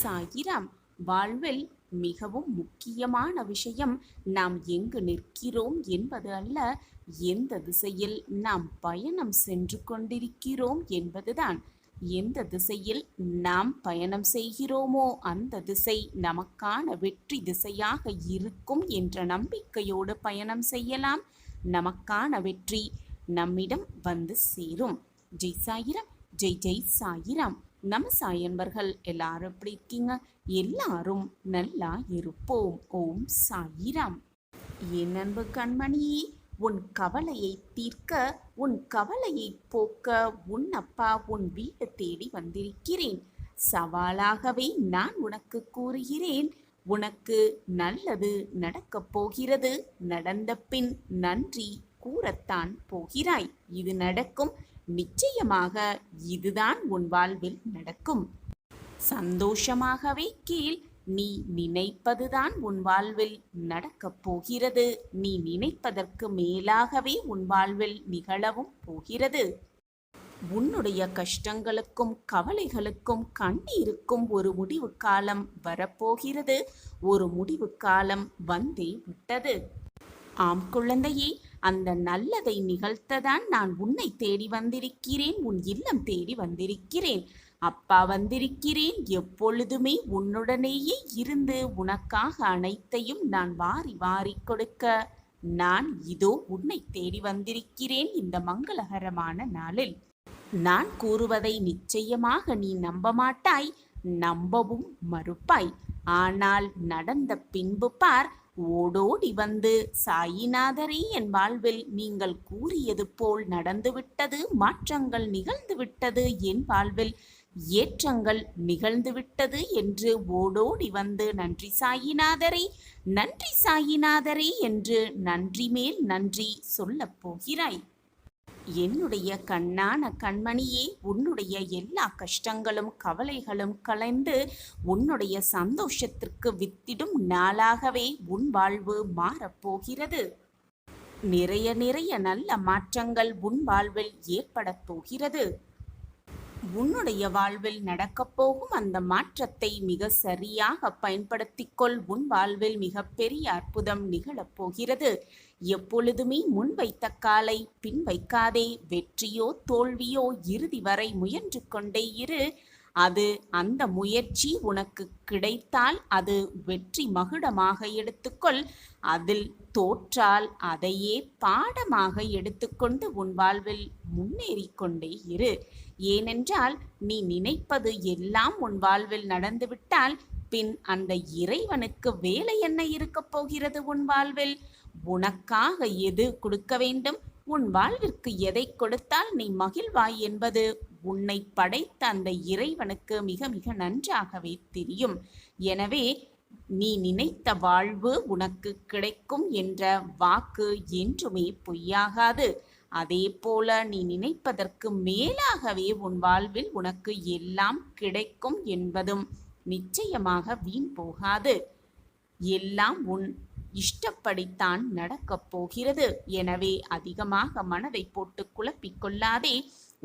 சாயிராம். வாழ்வில் மிகவும் முக்கியமான விஷயம் நாம் எங்கு நிற்கிறோம் என்பது அல்ல, எந்த திசையில் நாம் பயணம் சென்று கொண்டிருக்கிறோம் என்பதுதான். எந்த திசையில் நாம் பயணம் செய்கிறோமோ அந்த திசை நமக்கான வெற்றி திசையாக இருக்கும் என்ற நம்பிக்கையோடு பயணம் செய்யலாம். நமக்கான வெற்றி நம்மிடம் வந்து சேரும். ஜெய் சாயிராம். ஜெய் ஜெய் சாயிராம். நம்ம சாயன்பர்கள் எல்லாரும் எப்படி இருக்கீங்க? எல்லாரும் நல்லா இருப்போம். ஓம் சாயிராம். என் அன்பு கண்மணியே, உன் கவலையை தீர்க்க, உன் கவலையை போக்க உன் அப்பா உன் வீடு தேடி வந்திருக்கிறேன். சவாலாகவே நான் உனக்கு கூறுகிறேன், உனக்கு நல்லது நடக்கப் போகிறது. நடந்த பின் நன்றி கூறத்தான் போகிறாய். இது நடக்கும், நிச்சயமாக இதுதான் உன் வாழ்வில் நடக்கும். சந்தோஷமாகவே கீழ், நீ நினைப்பதுதான் உன் வாழ்வில் நடக்கப் போகிறது. நீ நினைப்பதற்கு மேலாகவே உன் வாழ்வில் நிகழவும் போகிறது. உன்னுடைய கஷ்டங்களுக்கும் கவலைகளுக்கும் கண்ணீருக்கும் ஒரு முடிவு காலம் வரப்போகிறது. ஒரு முடிவு காலம் வந்தே விட்டது. ஆம் குழந்தையே, அந்த நல்லதை நிகழ்த்ததான் நான் உன்னை தேடி வந்திருக்கிறேன். உன் இல்லம் தேடி வந்திருக்கிறேன். அப்பா வந்திருக்கிறேன். எப்பொழுதுமே உன்னுடனேயே இருந்து உனக்காக அனைத்தையும் நான் வாரி வாரி கொடுக்க நான் இதோ உன்னை தேடி வந்திருக்கிறேன். இந்த மங்களகரமான நாளில் நான் கூறுவதை நிச்சயமாக நீ நம்ப மாட்டாய், நம்பவும் மறுப்பாய். ஆனால் நடந்த பின்பு பார், ஓடோடி வந்து சாயிநாதரே, என் வாழ்வில் நீங்கள் கூறியது போல் நடந்துவிட்டது, மாற்றங்கள் நிகழ்ந்துவிட்டது, என் வாழ்வில் ஏற்றங்கள் நிகழ்ந்துவிட்டது என்று ஓடோடி வந்து நன்றி சாயிநாதரே, நன்றி சாயிநாதரே என்று நன்றி மேல் நன்றி சொல்லப் போகிறாய். என்னுடைய கண்ணான கண்மணியே, உன்னுடைய எல்லா கஷ்டங்களும் கவலைகளும் கலைந்து உன்னுடைய சந்தோஷத்திற்கு வித்திடும் நாளாகவே உன் வாழ்வு மாறப்போகிறது. நிறைய நிறைய நல்ல மாற்றங்கள் உன் வாழ்வில் ஏற்படப் போகிறது. உன்னுடைய வாழ்வில் நடக்கப் போகும் அந்த மாற்றத்தை மிக சரியாக பயன்படுத்திக்கொள். உன் வாழ்வில் மிகப்பெரிய அற்புதம் நிகழப் போகிறது. எப்பொழுதுமே முன் வைத்த காலை பின் வைக்காதே. வெற்றியோ தோல்வியோ இறுதி வரை முயன்று கொண்டே இரு. அந்த முயற்சி உனக்கு கிடைத்தால் அது வெற்றி மகுடமாக எடுத்துக்கொள். அதில் தோற்றால் அதையே பாடமாக எடுத்துக்கொண்டு உன் வாழ்வில் முன்னேறி கொண்டே இரு. ஏனென்றால் நீ நினைப்பது எல்லாம் உன் வாழ்வில் நடந்துவிட்டால் பின் அந்த இறைவனுக்கு வேலை என்ன இருக்கப் போகிறது? உன் வாழ்வில் உனக்காக எது கொடுக்க வேண்டும்? உன் வாழ்விற்கு எதை கொடுத்தால் நீ மகிழ்வாய் என்பது உன்னை படைத்த அந்த இறைவனுக்கு மிக மிக நன்றாகவே தெரியும். எனவே நீ நினைத்த வாழ்வு உனக்கு கிடைக்கும் என்ற வாக்கு என்றுமே பொய்யாகாது. அதே போல நீ நினைப்பதற்கு மேலாகவே உன் வாழ்வில் உனக்கு எல்லாம் கிடைக்கும் என்பதும் நிச்சயமாக வீண் போகாது. எல்லாம் உன் இஷ்டப்படித்தான் நடக்கப் போகிறது. எனவே அதிகமாக மனதை போட்டு குழப்பிக்கொள்ளாதே.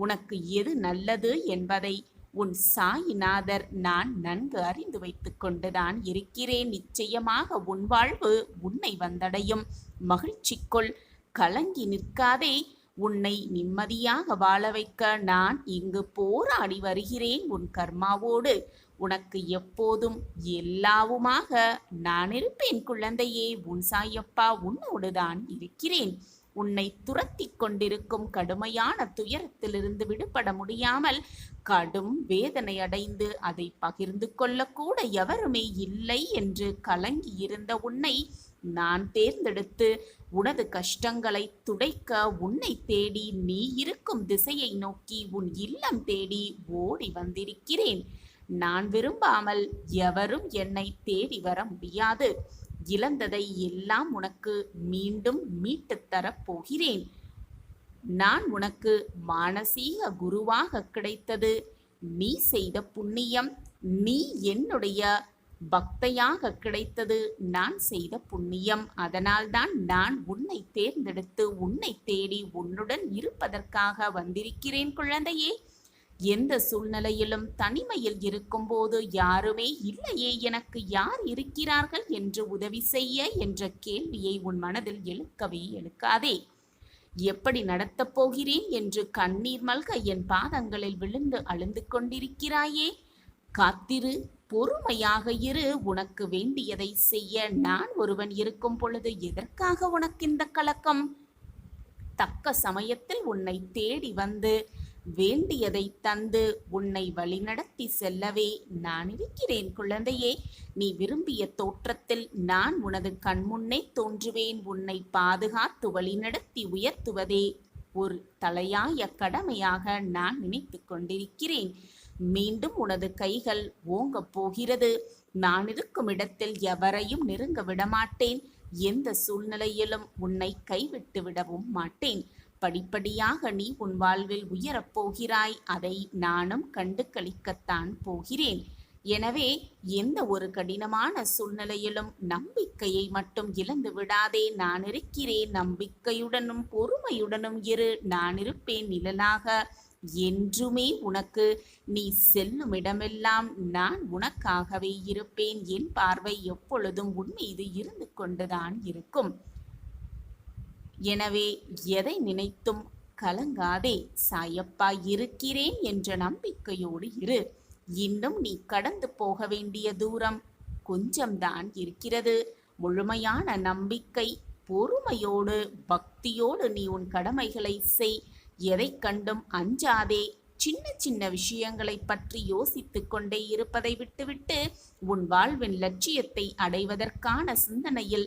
உனக்கு எது நல்லது என்பதை உன் சாயிநாதர் நான் நன்கு அறிந்து வைத்துக் கொண்டுதான் இருக்கிறேன். நிச்சயமாக உன் வாழ்வு உன்னை வந்தடையும். மகிழ்ச்சிக்குள் கலங்கி நிற்காதே. உன்னை நிம்மதியாக வாழ வைக்க நான் இங்கு போராடி வருகிறேன் உன் கர்மாவோடு. உனக்கு எப்போதும் எல்லாவுமாக நான் இருப்பேன் குழந்தையே. உன் சாயப்பா உன்னோடுதான் இருக்கிறேன். உன்னை துரத்தி கொண்டிருக்கும் கடுமையான துயரத்திலிருந்து விடுபட முடியாமல் கடும் வேதனை அடைந்து அதை பகிர்ந்து கொள்ளக்கூட எவருமே இல்லை என்று கலங்கி இருந்த உன்னை நான் தேர்ந்தெடுத்து உனது கஷ்டங்களை துடைக்க உன்னை தேடி நீ இருக்கும் திசையை நோக்கி உன் இல்லம் தேடி ஓடி வந்திருக்கிறேன். நான் விரும்பாமல் எவரும் என்னை தேடி வர முடியாது. இழந்ததை எல்லாம் உனக்கு மீண்டும் மீட்டுத் தரப் போகிறேன். நான் உனக்கு மானசீக குருவாக கிடைத்தது நீ செய்த புண்ணியம். நீ என்னுடைய பக்தையாக கிடைத்தது நான் செய்த புண்ணியம். அதனால்தான் நான் உன்னை தேர்ந்தெடுத்து உன்னை தேடி உன்னுடன் இருப்பதற்காக வந்திருக்கிறேன் குழந்தையே. எந்த சூழ்நிலையிலும் தனிமையில் இருக்கும்போது யாருமே இல்லையே, எனக்கு யார் இருக்கிறார்கள் என்று உதவி செய்ய என்ற கேள்வியை உன் மனதில் எழுக்கவே எழுக்காதே. எப்படி நடத்தப் போகிறேன் என்று கண்ணீர் மல்க என் பாதங்களில் விழுந்து அழுந்து கொண்டிருக்கிறாயே, காத்திரு, பொறுமையாக இரு. உனக்கு வேண்டியதை செய்ய நான் ஒருவன் இருக்கும் பொழுது எதற்காக உனக்கு இந்த கலக்கம்? தக்க சமயத்தில் உன்னை தேடி வந்து வேண்டியதை தந்து உன்னை வழிநடத்தி செல்லவே நான் இருக்கிறேன் குழந்தையே. நீ விரும்பிய தோற்றத்தில் நான் உனது கண்முன்னே தோன்றுவேன். உன்னை பாதுகாத்து வழிநடத்தி உயர்த்துவதே ஒரு தலையாய கடமையாக நான் நினைத்து கொண்டிருக்கிறேன். மீண்டும் உனது கைகள் ஓங்கப் போகிறது. நான் இருக்கும் இடத்தில் எவரையும் நெருங்க விடமாட்டேன். எந்த சூழ்நிலையிலும் உன்னை கைவிட்டு விடவும் மாட்டேன். படிப்படியாக நீ உன் வாழ்வில் உயரப் போகிறாய். அதை நானும் கண்டு களிக்கத்தான் போகிறேன். எனவே எந்த ஒரு கடினமான சூழ்நிலையிலும் நம்பிக்கையை மட்டும் இழந்து விடாதே. நான் இருக்கிறேன். நம்பிக்கையுடனும் பொறுமையுடனும் இரு. நான் இருப்பேன் நிழலாக என்றுமே உனக்கு. நீ செல்லும் இடமெல்லாம் நான் உனக்காகவே இருப்பேன். என் பார்வை எப்பொழுதும் உன் மீது இருந்து கொண்டுதான் இருக்கும். எனவே எதை நினைத்தும் கலங்காதே. சாயப்பா இருக்கிறேன் என்ற நம்பிக்கையோடு இரு. இன்னும் நீ கடந்து போக வேண்டிய தூரம் கொஞ்சம்தான் இருக்கிறது. முழுமையான நம்பிக்கை, பொறுமையோடு, பக்தியோடு நீ உன் கடமைகளை செய். எதை கண்டும் அஞ்சாதே. சின்ன சின்ன விஷயங்களை பற்றி யோசித்து கொண்டே இருப்பதை விட்டுவிட்டு உன் வாழ்வின் லட்சியத்தை அடைவதற்கான சிந்தனையில்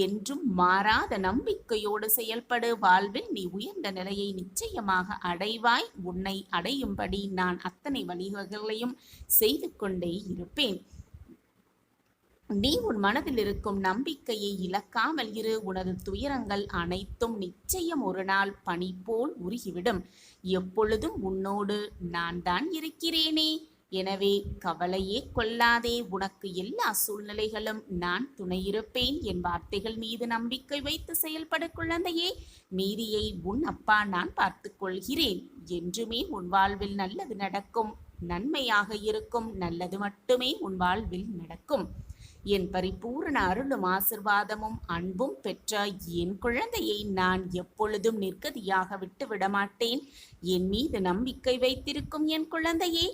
என்றும் மாறாத நம்பிக்கையோடு செயல்படு. வாழ்வில் நீ உயர்ந்த நிலையை நிச்சயமாக அடைவாய். உன்னை அடையும்படி நான் அத்தனை வழிகளையும் செய்து கொண்டே இருப்பேன். நீ உன் மனதில் இருக்கும் நம்பிக்கையை இழக்காமல் இரு. உனது துயரங்கள் அனைத்தும் நிச்சயம் ஒரு நாள் பனி போல் உருகிவிடும். எப்பொழுதும் உன்னோடு நான் தான் இருக்கிறேனே. எனவே கவலையே கொள்ளாதே. உனக்கு எல்லா சூழ்நிலைகளும் நான் துணையிருப்பேன். என் வார்த்தைகள் மீது நம்பிக்கை வைத்து செயல்பட குழந்தையே. மீதியை உன் அப்பா நான் பார்த்து கொள்கிறேன். என்றுமே உன் வாழ்வில் நல்லது நடக்கும். நன்மையாக இருக்கும். நல்லது மட்டுமே உன் வாழ்வில் நடக்கும். என் பரிபூரண அருளும் ஆசிர்வாதமும் அன்பும் பெற்ற என் குழந்தையை நான் எப்பொழுதும் நிர்கதியாக விட்டு விடமாட்டேன். என் மீது நம்பிக்கை வைத்திருக்கும் என் குழந்தையே,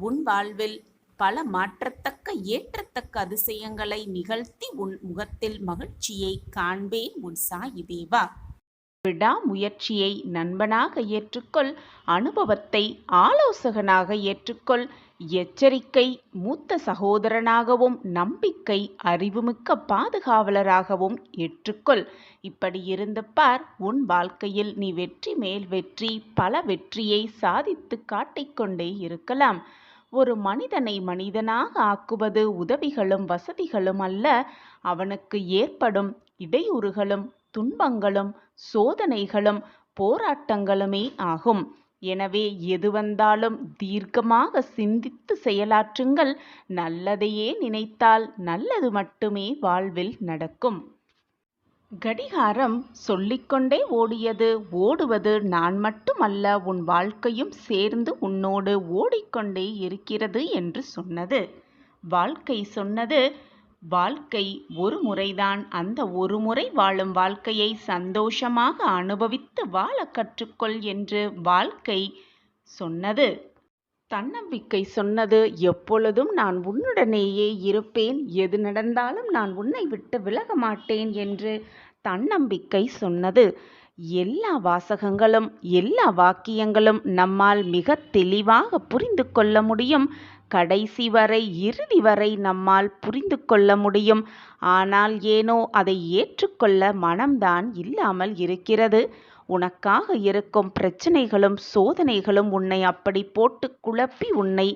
உன் வாழ்வில் பல மாற்றத்தக்க ஏற்றத்தக்க அதிசயங்களை நிகழ்த்தி உன் முகத்தில் மகிழ்ச்சியை காண்பேன். உன் சாயி தேவா. விடாமுயற்சியை நண்பனாக ஏற்றுக்கொள். அனுபவத்தை ஆலோசகனாக ஏற்றுக்கொள். எச்சரிக்கை மூத்த சகோதரனாகவும் நம்பிக்கை அறிவுமிக்க பாதுகாவலராகவும் ஏற்றுக்கொள். இப்படி இருந்து பார், உன் வாழ்க்கையில் நீ வெற்றி மேல் வெற்றி, பல வெற்றியை சாதித்து காட்டிக்கொண்டே இருக்கலாம். ஒரு மனிதனை மனிதனாக ஆக்குவது உதவிகளும் வசதிகளும் அல்ல, அவனுக்கு ஏற்படும் இடையூறுகளும் துன்பங்களும் சோதனைகளும் போராட்டங்களுமே ஆகும். எனவே எது வந்தாலும் தீர்க்கமாக சிந்தித்து செயலாற்றுங்கள். நல்லதையே நினைத்தால் நல்லது மட்டுமே வாழ்வில் நடக்கும். கடிகாரம் சொல்லிக்கொண்டே ஓடியது. ஓடுவது நான் மட்டுமல்ல, உன் வாழ்க்கையும் சேர்ந்து உன்னோடு ஓடிக்கொண்டே இருக்கிறது என்று சொன்னது. வாழ்க்கை சொன்னது, வாழ்க்கை ஒரு முறைதான். அந்த ஒரு முறை வாழும் வாழ்க்கையை சந்தோஷமாக அனுபவித்து வாழ கற்றுக்கொள் என்று வாழ்க்கை சொன்னது. தன்னம்பிக்கை சொன்னது, எப்பொழுதும் நான் உன்னுடனேயே இருப்பேன். எது நடந்தாலும் நான் உன்னை விட்டு விலக மாட்டேன் என்று தன்னம்பிக்கை சொன்னது. எல்லா வாசகங்களும் எல்லா வாக்கியங்களும் நம்மால் மிக தெளிவாக புரிந்து கொள்ள முடியும். கடைசி வரை இறுதி வரை நம்மால் புரிந்து கொள்ள முடியும். ஆனால் ஏனோ அதை ஏற்றுக்கொள்ள மனம்தான் இல்லாமல் இருக்கிறது. உனக்காக இருக்கும் பிரச்சனைகளும் சோதனைகளும் உன்னை அப்படி போட்டு குழப்பி உன்னை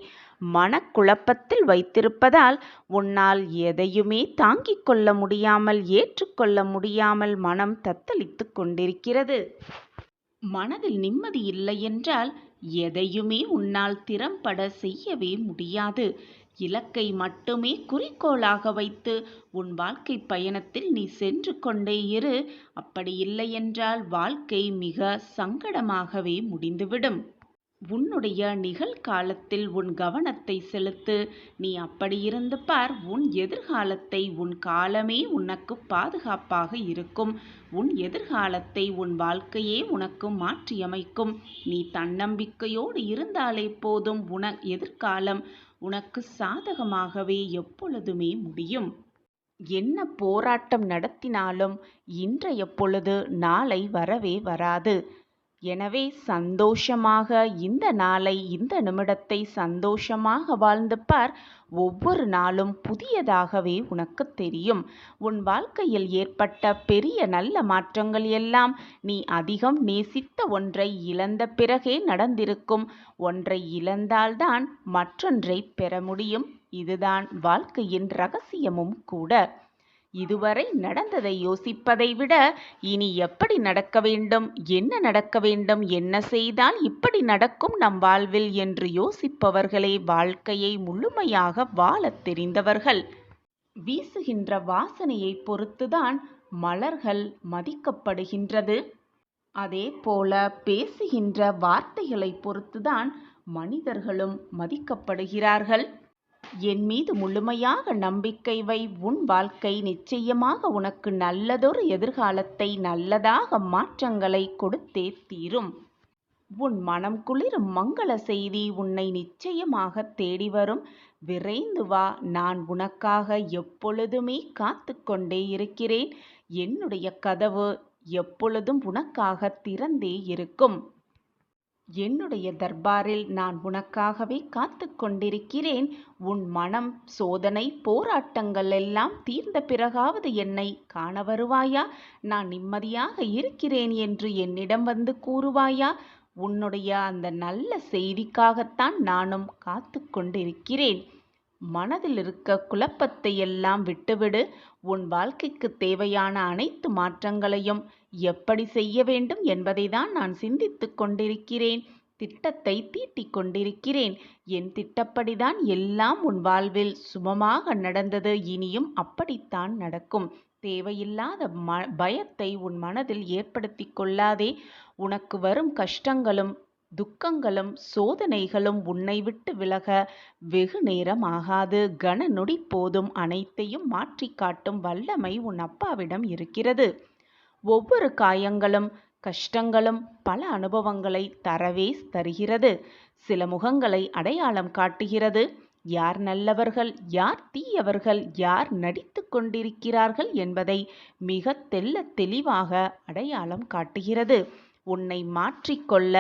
மனக்குழப்பத்தில் வைத்திருப்பதால் உன்னால் எதையுமே தாங்கிக் கொள்ள முடியாமல் ஏற்றுக்கொள்ள முடியாமல் மனம் தத்தளித்து கொண்டிருக்கிறது. மனதில் நிம்மதி இல்லை என்றால் எதையுமே உன்னால் திறம்பட செய்யவே முடியாது. இலக்கை மட்டுமே குறிக்கோளாக வைத்து உன் வாழ்க்கை பயணத்தில் நீ சென்று கொண்டே இரு. அப்படி இல்லை என்றால் வாழ்க்கை மிக சங்கடமாகவே முடிந்துவிடும். உன்னுடைய நிகழ்காலத்தில் உன் கவனத்தை செலுத்து. நீ அப்படியிருந்து பார், உன் எதிர்காலத்தை உன் காலமே உனக்கு பாதுகாப்பாக இருக்கும். உன் எதிர்காலத்தை உன் வாழ்க்கையே உனக்கு மாற்றியமைக்கும். நீ தன்னம்பிக்கையோடு இருந்தாலே போதும், எதிர்காலம் உனக்கு சாதகமாகவே எப்பொழுதுமே முடியும். என்ன போராட்டம் நடத்தினாலும் இன்றைய பொழுது நாளை வரவே வராது. எனவே சந்தோஷமாக இந்த நாளை, இந்த நிமிடத்தை சந்தோஷமாக வாழ்ந்து பார். ஒவ்வொரு நாளும் புதியதாகவே உனக்கு தெரியும். உன் வாழ்க்கையில் ஏற்பட்ட பெரிய நல்ல மாற்றங்கள் எல்லாம் நீ அதிகம் நேசித்த ஒன்றை இழந்த பிறகே நடந்திருக்கும். ஒன்றை இழந்தால்தான் மற்றொன்றை பெற முடியும். இதுதான் வாழ்க்கையின் ரகசியமும் கூட. இதுவரை நடந்ததை யோசிப்பதை விட இனி எப்படி நடக்க வேண்டும், என்ன நடக்க வேண்டும், என்ன செய்தால் இப்படி நடக்கும் நம் வாழ்வில் என்று யோசிப்பவர்களே வாழ்க்கையை முழுமையாக வாழத் தெரிந்தவர்கள். வீசுகின்ற வாசனையை பொறுத்துதான் மலர்கள் மதிக்கப்படுகின்றது. அதே போல பேசுகின்ற வார்த்தைகளை பொறுத்துதான் மனிதர்களும் மதிக்கப்படுகிறார்கள். என் மீது முழுமையாக நம்பிக்கை வை. உன் வாழ்க்கை நிச்சயமாக உனக்கு நல்லதொரு எதிர்காலத்தை, நல்லதாக மாற்றங்களை கொடுத்தே தீரும். உன் மனம் குளிரும் மங்கள செய்தி உன்னை நிச்சயமாக தேடி வரும். விரைந்து வா, நான் உனக்காக எப்பொழுதுமே காத்து கொண்டே இருக்கிறேன். என்னுடைய கதவு எப்பொழுதும் உனக்காக திறந்தே இருக்கும். என்னுடைய தர்பாரில் நான் உனக்காகவே காத்து கொண்டிருக்கிறேன். உன் மனம் சோதனை போராட்டங்கள் எல்லாம் தீர்ந்த பிறகாவது என்னை காண வருவாயா? நான் நிம்மதியாக இருக்கிறேன் என்று என்னிடம் வந்து கூறுவாயா? உன்னுடைய அந்த நல்ல செய்திக்காகத்தான் நானும் காத்து கொண்டிருக்கிறேன். மனதில் இருக்க குழப்பத்தை எல்லாம் விட்டுவிடு. உன் வாழ்க்கைக்கு தேவையான அனைத்து மாற்றங்களையும் எப்படி செய்ய வேண்டும் என்பதை தான் நான் சிந்தித்து கொண்டிருக்கிறேன். திட்டத்தை தீட்டிக் கொண்டிருக்கிறேன். என் திட்டப்படிதான் எல்லாம் உன் வாழ்வில் சுமமாக நடந்தது. இனியும் அப்படித்தான் நடக்கும். தேவையில்லாத பயத்தை உன் மனதில் ஏற்படுத்தி கொள்ளாதே. உனக்கு வரும் கஷ்டங்களும் துக்கங்களும் சோதனைகளும் உன்னை விட்டு விலக வெகு நேரம் ஆகாது. கன நொடி போதும். அனைத்தையும் மாற்றி காட்டும் வல்லமை உன் அப்பாவிடம் இருக்கிறது. ஒவ்வொரு காயங்களும் கஷ்டங்களும் பல அனுபவங்களை தரவே தருகிறது. சில முகங்களை அடையாளம் காட்டுகிறது. யார் நல்லவர்கள், யார் தீயவர்கள், யார் நடித்து கொண்டிருக்கிறார்கள் என்பதை மிக தெளிவாக அடையாளம் காட்டுகிறது. உன்னை மாற்றிக்கொள்ள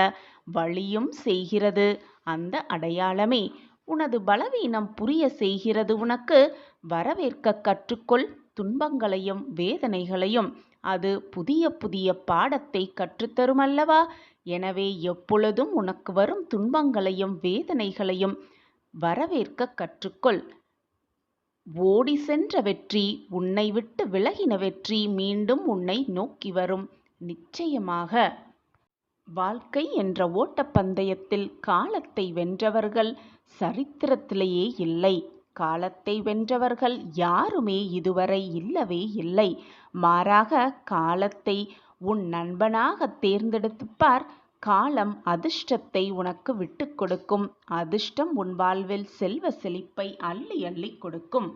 வழியும் செய்கிறது அந்த அடையாளமே. உனது பலவீனம் புரிய செய்கிறது உனக்கு. வரவேற்க கற்றுக்கொள் துன்பங்களையும் வேதனைகளையும். அது புதிய புதிய பாடத்தை கற்றுத்தரும் அல்லவா? எனவே எப்பொழுதும் உனக்கு வரும் துன்பங்களையும் வேதனைகளையும் வரவேற்க கற்றுக்கொள். ஓடி சென்ற வெற்றி, உன்னை விட்டு விலகின வெற்றி மீண்டும் உன்னை நோக்கி வரும். நிச்சயமாக வாழ்க்கை என்ற ஓட்டப்பந்தயத்தில் காலத்தை வென்றவர்கள் சரித்திரத்திலேயே இல்லை. காலத்தை வென்றவர்கள் யாருமே இதுவரை இல்லவே இல்லை. மாறாக காலத்தை உன் நண்பனாக தேர்ந்தெடுத்துப் பார். காலம் அதிர்ஷ்டத்தை உனக்கு விட்டு கொடுக்கும். அதிர்ஷ்டம் உன் வாழ்வில் செல்வ செழிப்பை அள்ளி அள்ளி கொடுக்கும்.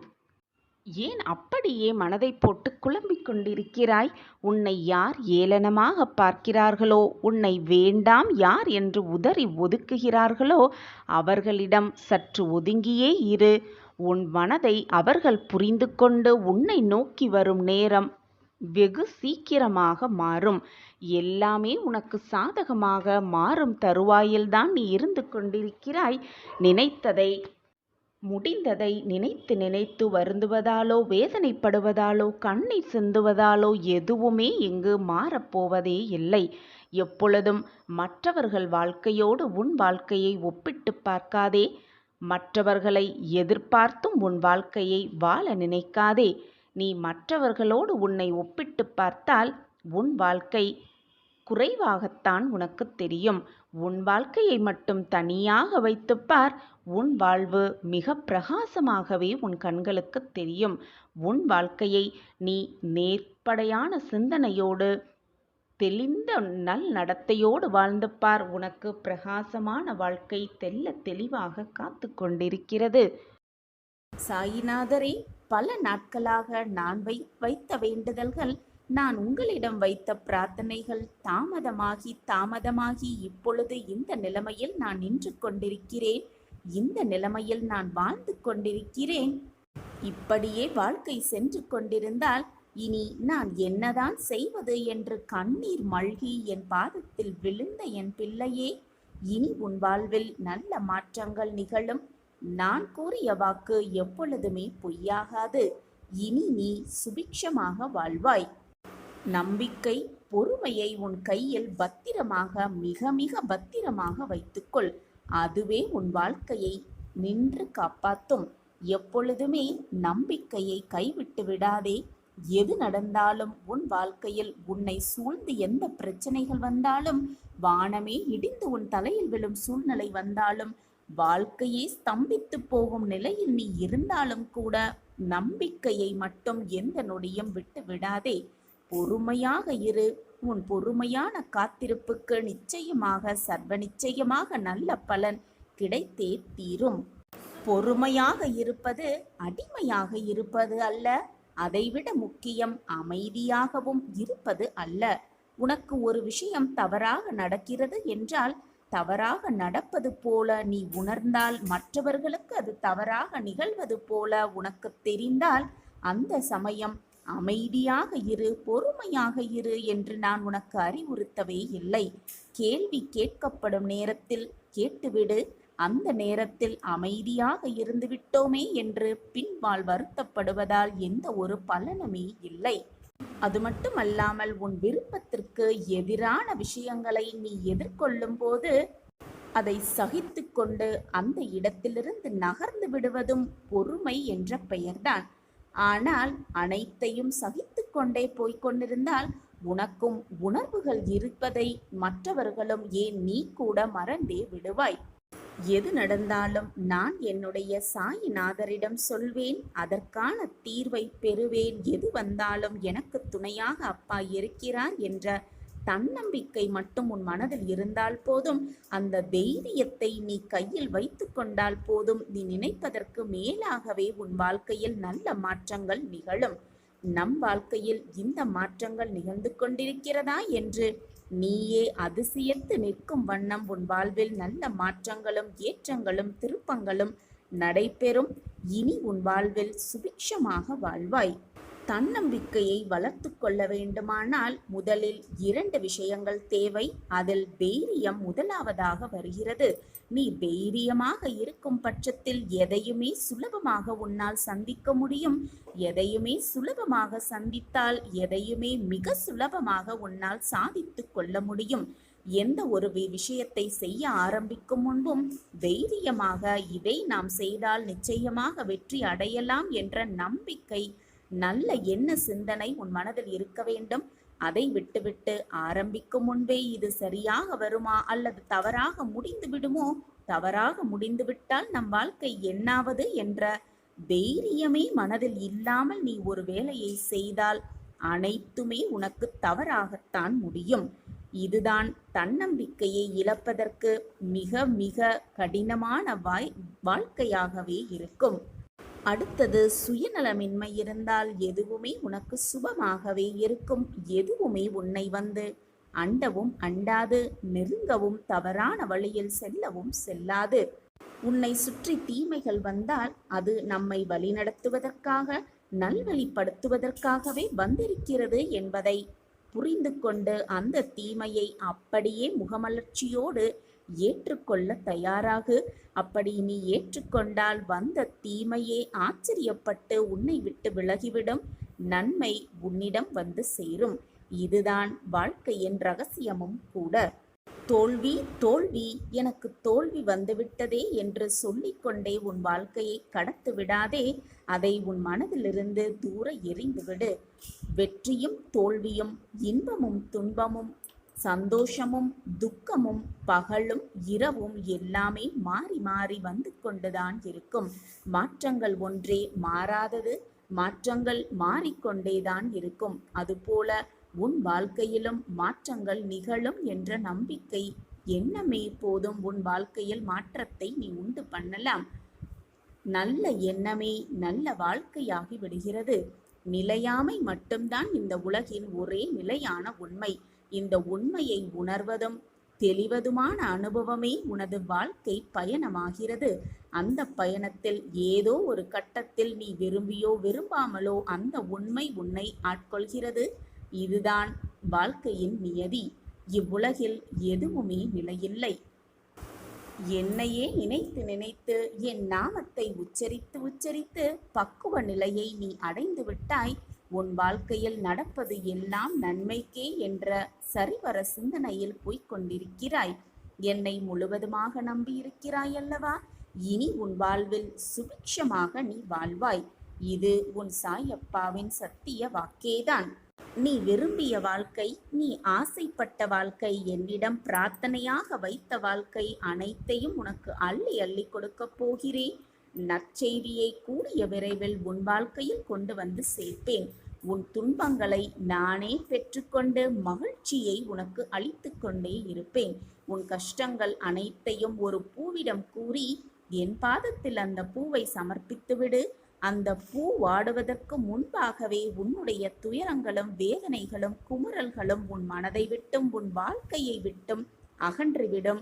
ஏன் அப்படியே மனதை போட்டு குழம்பிக் கொண்டிருக்கிறாய்? உன்னை யார் ஏளனமாக பார்க்கிறார்களோ, உன்னை வேண்டாம் யார் என்று உதறி ஒதுக்குகிறார்களோ அவர்களிடம் சற்று ஒதுங்கியே இரு. உன் மனதை அவர்கள் புரிந்து கொண்டு உன்னை நோக்கி வரும் நேரம் வெகு சீக்கிரமாக மாறும். எல்லாமே உனக்கு சாதகமாக மாறும் தருவாயில்தான் நீ இருந்து கொண்டிருக்கிறாய். நினைத்ததை முடிந்ததை நினைத்து நினைத்து வருந்துவதாலோ வேதனைப்படுவதாலோ கண்ணீர் சிந்துவதாலோ எதுவுமே இங்கு மாறப்போவதே இல்லை. எப்பொழுதும் மற்றவர்கள் வாழ்க்கையோடு உன் வாழ்க்கையை ஒப்பிட்டு பார்க்காதே. மற்றவர்களை எதிர்பார்த்தும் உன் வாழ்க்கையை வாழ நினைக்காதே. நீ மற்றவர்களோடு உன்னை ஒப்பிட்டு பார்த்தால் உன் வாழ்க்கை குறைவாகத்தான் உனக்கு தெரியும். உன் வாழ்க்கையை மட்டும் தனியாக வைத்துப்பார். உன் வாழ்வு மிக பிரகாசமாகவே உன் கண்களுக்கு தெரியும். உன் வாழ்க்கையை நீ நேர்படையான சிந்தனையோடு தெளிந்த நல் நடத்தையோடு வாழ்ந்து பார். உனக்கு பிரகாசமான வாழ்க்கை தெள்ள தெளிவாக காத்து கொண்டிருக்கிறது. சாயிநாதரே, பல நாட்களாக நான் வைத்த வேண்டுதல்கள், நான் உங்களிடம் வைத்த பிரார்த்தனைகள் தாமதமாகி இப்பொழுது இந்த நிலைமையில் நான் நின்று கொண்டிருக்கிறேன். இந்த நிலைமையில் நான் வாழ்ந்து கொண்டிருக்கிறேன். இப்படியே வாழ்க்கை சென்று கொண்டிருந்தால் இனி நான் என்னதான் செய்வது என்று கண்ணீர் மல்கி என் பாதத்தில் விழுந்த என் பிள்ளையே, இனி உன் வாழ்வில் நல்ல மாற்றங்கள் நிகழும். நான் கூறிய வாக்கு எப்பொழுதுமே பொய்யாகாது. இனி நீ சுபிக்ஷமாக வாழ்வாய். நம்பிக்கை, பொறுமையை உன் கையில் பத்திரமாக, மிக மிக பத்திரமாக வைத்துக்கொள். அதுவே உன் வாழ்க்கையை நின்று காப்பாற்றும். எப்பொழுதுமே நம்பிக்கையை கைவிட்டு விடாதே. எது நடந்தாலும் உன் வாழ்க்கையில், உன்னை சூழ்ந்து எந்த பிரச்சனைகள் வந்தாலும், வானமே இடிந்து உன் தலையில் விழும் சூழ்நிலை வந்தாலும், வாழ்க்கையே ஸ்தம்பித்து போகும் நிலையில் நீ இருந்தாலும் கூட நம்பிக்கையை மட்டும் எந்த நொடியும் விட்டு விடாதே. பொறுமையாக இரு. உன் பொறுமையான காத்திருப்புக்கு நிச்சயமாக, சர்வ நிச்சயமாக நல்ல பலன் கிடைத்தே தீரும். பொறுமையாக இருப்பது அடிமையாக இருப்பது அல்ல. அதைவிட முக்கியம் அமைதியாகவும் இருப்பது அல்ல. உனக்கு ஒரு விஷயம் தவறாக நடக்கிறது என்றால், தவறாக நடப்பது போல நீ உணர்ந்தால், மற்றவர்களுக்கு அது தவறாக நிகழ்வது போல உனக்கு தெரிந்தால், அந்த சமயம் அமைதியாக இரு, பொறுமையாக இரு என்று நான் உனக்கு அறிவுறுத்தவே இல்லை. கேள்வி கேட்கப்படும் நேரத்தில் கேட்டுவிடு. அந்த நேரத்தில் அமைதியாக இருந்து விட்டோமே என்று பின்பால் வருத்தப்படுவதால் எந்த ஒரு பலனுமே இல்லை. அது மட்டுமல்லாமல் உன் விருப்பத்திற்கு எதிரான விஷயங்களை நீ எதிர்கொள்ளும் போது அதை சகித்து கொண்டு அந்த இடத்திலிருந்து நகர்ந்து விடுவதும் பொறுமை என்ற பெயர்தான். ஆனால் அனைத்தையும் சகித்து கொண்டே போய்கொண்டிருந்தால் உனக்கும் உணர்வுகள் இருப்பதை மற்றவர்களும், ஏன் நீ கூட மறந்தே விடுவாய். எது நடந்தாலும் நான் என்னுடைய சாயிநாதரிடம் சொல்வேன். அதற்கான தீர்வை பெறுவேன். எது வந்தாலும் எனக்கு துணையாக அப்பா இருக்கிறார் என்ற தன்னம்பிக்கை மட்டும் உன் மனதில் இருந்தால் போதும். அந்த தைரியத்தை நீ கையில் வைத்து கொண்டால் போதும். நீ நினைப்பதற்கு மேலாகவே உன் வாழ்க்கையில் நல்ல மாற்றங்கள் நிகழும். நம் வாழ்க்கையில் இந்த மாற்றங்கள் நிகழ்ந்து கொண்டிருக்கிறதா என்று நீயே அதிசயத்து நிற்கும் வண்ணம் உன் வாழ்வில் நல்ல மாற்றங்களும் ஏற்றங்களும் திருப்பங்களும் நடைபெறும். இனி உன் வாழ்வில் சுபிக்ஷமாக வாழ்வாய். தன்னம்பிக்கையை வளர்த்து கொள்ள வேண்டுமானால் முதலில் 2 விஷயங்கள் தேவை. அதில் தைரியம் முதலாவதாக வருகிறது. நீ தைரியமாக இருக்கும் பட்சத்தில் எதையுமே சுலபமாக உன்னால் சந்திக்க முடியும். எதையுமே சுலபமாக சந்தித்தால் எதையுமே மிக சுலபமாக உன்னால் சாதித்து கொள்ள முடியும். எந்த ஒரு விஷயத்தை செய்ய ஆரம்பிக்கும் முன்பும் தைரியமாக இதை நாம் செய்தால் நிச்சயமாக வெற்றி அடையலாம் என்ற நம்பிக்கை, நல்ல எண்ண சிந்தனை உன் மனதில் இருக்க வேண்டும். அதை விட்டுவிட்டு ஆரம்பிக்கும் முன்பே இது சரியாக வருமா அல்லது தவறாக முடிந்து விடுமோ, தவறாக முடிந்துவிட்டால் நம் வாழ்க்கை என்னாவது என்ற தைரியமே மனதில் இல்லாமல் நீ ஒரு வேலையை செய்தால் அனைத்துமே உனக்கு தவறாகத்தான் முடியும். இதுதான் தன்னம்பிக்கையை இழப்பதற்கு மிக மிக கடினமான வாழ்க்கையாகவே இருக்கும். அடுத்தது, சுயநலமின்மை இருந்தால் எதுவுமே உனக்கு சுபமாகவே இருக்கும். எதுவுமே உன்னை வந்து அண்டவும் அண்டாது, நெருங்கவும் தவறான வழியில் செல்லவும் செல்லாது. உன்னை சுற்றி தீமைகள் வந்தால் அது நம்மை வழிநடத்துவதற்காக, நல்வழிப்படுத்துவதற்காகவே வந்திருக்கிறது என்பதை புரிந்து கொண்டு அந்த தீமையை அப்படியே முகமலர்ச்சியோடு ஏற்றுக்கொள்ள தயாராகு. அப்படி நீ ஏற்றுக்கொண்டால் வந்த தீமையே ஆச்சரியப்பட்டு உன்னை விட்டு விலகிவிடும். நன்மை உன்னிடம் வந்து சேரும். இதுதான் வாழ்க்கையின் ரகசியமும் கூட. தோல்வி தோல்வி, எனக்கு தோல்வி வந்துவிட்டதே என்று சொல்லிக்கொண்டே உன் வாழ்க்கையை கடத்து விடாதே. அதை உன் மனதிலிருந்து தூர எறிந்துவிடு. வெற்றியும் தோல்வியும், இன்பமும் துன்பமும், சந்தோஷமும் துக்கமும், பகலும் இரவும் எல்லாமே மாறி மாறி வந்து கொண்டுதான் இருக்கும். மாற்றங்கள் ஒன்றே மாறாதது. மாற்றங்கள் மாறிக்கொண்டேதான் இருக்கும். அதுபோல உன் வாழ்க்கையிலும் மாற்றங்கள் நிகழும் என்ற நம்பிக்கை எண்ணமே போதும். உன் வாழ்க்கையில் மாற்றத்தை நீ உண்டு பண்ணலாம். நல்ல எண்ணமே நல்ல வாழ்க்கையாகி விடுகிறது. நிலையாமை மட்டும்தான் இந்த உலகின் ஒரே நிலையான உண்மை. இந்த உண்மையை உணர்வதும் தெளிவதுமான அனுபவமே உனது வாழ்க்கை பயணமாகிறது. அந்த பயணத்தில் ஏதோ ஒரு கட்டத்தில் நீ விரும்பியோ விரும்பாமலோ அந்த உண்மை உன்னை ஆட்கொள்கிறது. இதுதான் வாழ்க்கையின் நியதி. இவ்வுலகில் எதுவுமே நிலையில்லை. என்னையே நினைத்து நினைத்து என் நாமத்தை உச்சரித்து உச்சரித்து பக்குவ நிலையை நீ அடைந்து விட்டாய். உன் வாழ்க்கையில் நடப்பது எல்லாம் நன்மைக்கே என்ற சரிவர சிந்தனையில் போய்கொண்டிருக்கிறாய். என்னை முழுவதுமாக நம்பியிருக்கிறாய் அல்லவா? இனி உன் வாழ்வில் சுபிக்ஷமாக நீ வாழ்வாய். இது உன் சாயப்பாவின் சத்திய வாக்கேதான். நீ விரும்பிய வாழ்க்கை, நீ ஆசைப்பட்ட வாழ்க்கை, என்னிடம் பிரார்த்தனையாக வைத்த வாழ்க்கை அனைத்தையும் உனக்கு அள்ளி அள்ளி கொடுக்கப் போகிறேன். நற்செய்தியை கூடிய விரைவில் உன் வாழ்க்கையில் கொண்டு வந்து சேர்ப்பேன். உன் துன்பங்களை நானே பெற்றுக்கொண்டு மகிழ்ச்சியை உனக்கு அளித்து கொண்டே இருப்பேன். உன் கஷ்டங்கள் அனைத்தையும் ஒரு பூவிடம் கூறி என் பாதத்தில் அந்த பூவை சமர்ப்பித்துவிடு. அந்த பூ வாடுவதற்கு முன்பாகவே உன்னுடைய துயரங்களும் வேதனைகளும் குமுறல்களும் உன் மனதை விட்டும் உன் வாழ்க்கையை விட்டும் அகன்றுவிடும்.